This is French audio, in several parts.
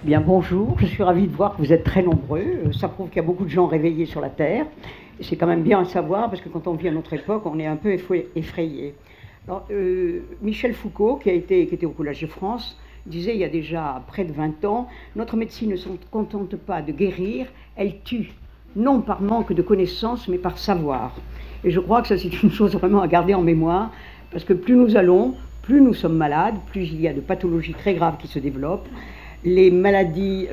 Bien, bonjour, je suis ravie de voir que vous êtes très nombreux. Ça prouve qu'il y a beaucoup de gens réveillés sur la Terre. C'est quand même bien à savoir, parce que quand on vit à notre époque, on est un peu effrayé. Alors, Michel Foucault, qui était au Collège de France, disait il y a déjà près de 20 ans, notre médecine ne se contente pas de guérir, elle tue, non par manque de connaissances, mais par savoir. Et je crois que ça, c'est une chose vraiment à garder en mémoire, parce que plus nous allons, plus nous sommes malades, plus il y a de pathologies très graves qui se développent. Les maladies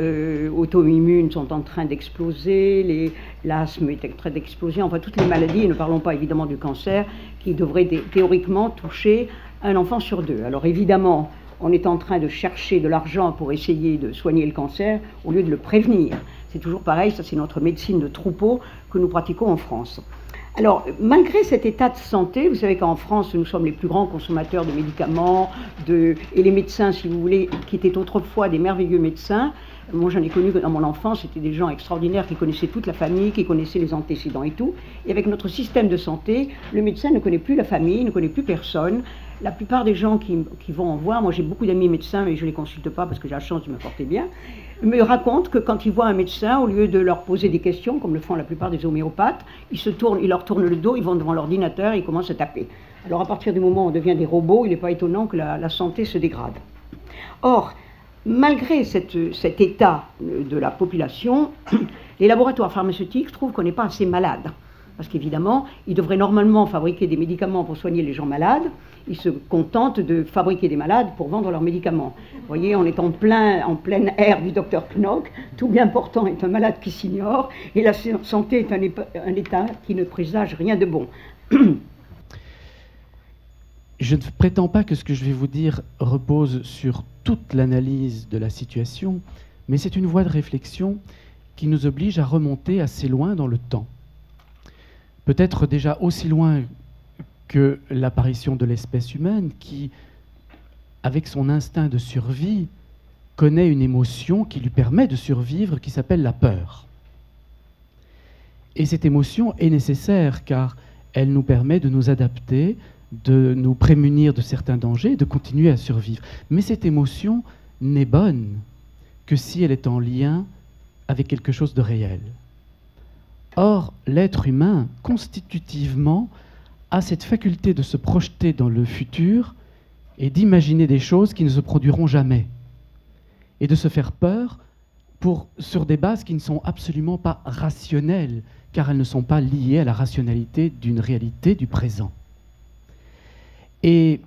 auto-immunes sont en train d'exploser, l'asthme est en train d'exploser, enfin toutes les maladies, et ne parlons pas évidemment du cancer, qui devrait théoriquement toucher un enfant sur deux. Alors évidemment, on est en train de chercher de l'argent pour essayer de soigner le cancer au lieu de le prévenir. C'est toujours pareil, ça c'est notre médecine de troupeau que nous pratiquons en France. Alors, malgré cet état de santé, vous savez qu'en France, nous sommes les plus grands consommateurs de médicaments, et les médecins, si vous voulez, qui étaient autrefois des merveilleux médecins. Moi, j'en ai connu dans mon enfance, c'était des gens extraordinaires qui connaissaient toute la famille, qui connaissaient les antécédents et tout. Et avec notre système de santé, le médecin ne connaît plus la famille, ne connaît plus personne. La plupart des gens qui vont en voir, moi j'ai beaucoup d'amis médecins, mais je ne les consulte pas parce que j'ai la chance de me porter bien, me racontent que quand ils voient un médecin, au lieu de leur poser des questions, comme le font la plupart des homéopathes, ils leur tournent le dos, ils vont devant l'ordinateur et ils commencent à taper. Alors à partir du moment où on devient des robots, il n'est pas étonnant que la santé se dégrade. Or, malgré cet état de la population, les laboratoires pharmaceutiques trouvent qu'on n'est pas assez malade. Parce qu'évidemment, ils devraient normalement fabriquer des médicaments pour soigner les gens malades. Ils se contentent de fabriquer des malades pour vendre leurs médicaments. Vous voyez, on est en pleine ère du docteur Knock. Tout bien portant est un malade qui s'ignore. Et la santé est un état qui ne présage rien de bon. Je ne prétends pas que ce que je vais vous dire repose sur toute l'analyse de la situation, mais c'est une voie de réflexion qui nous oblige à remonter assez loin dans le temps. Peut-être déjà aussi loin que l'apparition de l'espèce humaine qui, avec son instinct de survie, connaît une émotion qui lui permet de survivre, qui s'appelle la peur. Et cette émotion est nécessaire car elle nous permet de nous adapter, de nous prémunir de certains dangers et de continuer à survivre. Mais cette émotion n'est bonne que si elle est en lien avec quelque chose de réel. Or, l'être humain, constitutivement, a cette faculté de se projeter dans le futur et d'imaginer des choses qui ne se produiront jamais, et de se faire peur sur des bases qui ne sont absolument pas rationnelles, car elles ne sont pas liées à la rationalité d'une réalité du présent. Et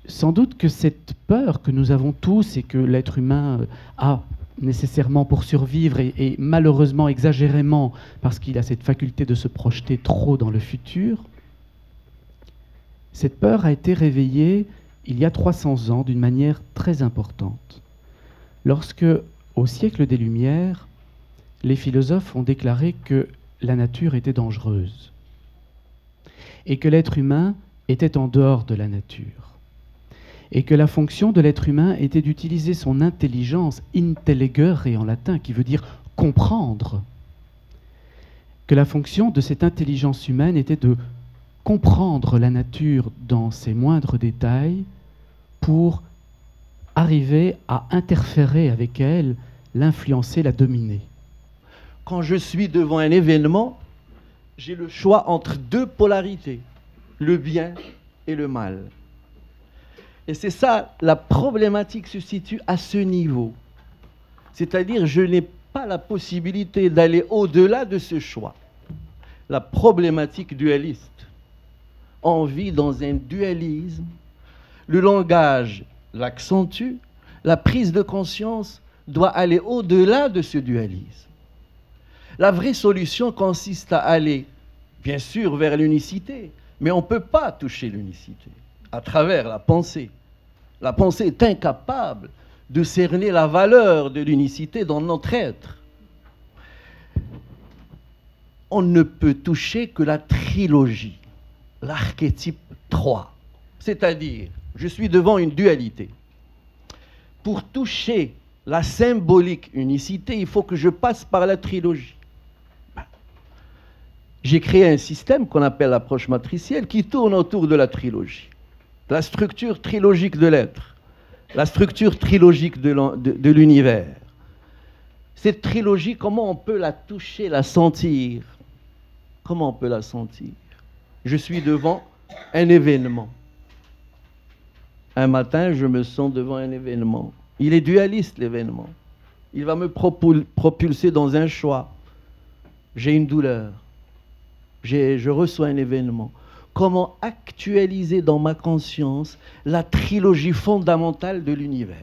sans doute que cette peur que nous avons tous et que l'être humain a nécessairement pour survivre et malheureusement exagérément parce qu'il a cette faculté de se projeter trop dans le futur, cette peur a été réveillée il y a 300 ans d'une manière très importante. Lorsque, au siècle des Lumières, les philosophes ont déclaré que la nature était dangereuse et que l'être humain était en dehors de la nature. Et que la fonction de l'être humain était d'utiliser son intelligence, intellegere en latin, qui veut dire comprendre. Que la fonction de cette intelligence humaine était de comprendre la nature dans ses moindres détails pour arriver à interférer avec elle, l'influencer, la dominer. Quand je suis devant un événement, j'ai le choix entre deux polarités, le bien et le mal. Et c'est ça, la problématique se situe à ce niveau. C'est-à-dire, je n'ai pas la possibilité d'aller au-delà de ce choix. La problématique dualiste. On vit dans un dualisme. Le langage l'accentue. La prise de conscience doit aller au-delà de ce dualisme. La vraie solution consiste à aller, bien sûr, vers l'unicité. Mais on ne peut pas toucher l'unicité à travers la pensée. La pensée est incapable de cerner la valeur de l'unicité dans notre être. On ne peut toucher que la trilogie, l'archétype 3. C'est-à-dire, je suis devant une dualité. Pour toucher la symbolique unicité, il faut que je passe par la trilogie. J'ai créé un système qu'on appelle l'approche matricielle qui tourne autour de la trilogie. La structure trilogique de l'être, la structure trilogique de l'univers, Cette trilogie, comment on peut la toucher, la sentir? Comment on peut la sentir? Je suis devant un événement. Un matin, je me sens devant un événement. Il est dualiste, l'événement. Il va me propulser dans un choix. J'ai une douleur. Je reçois un événement. Comment actualiser dans ma conscience la trilogie fondamentale de l'univers?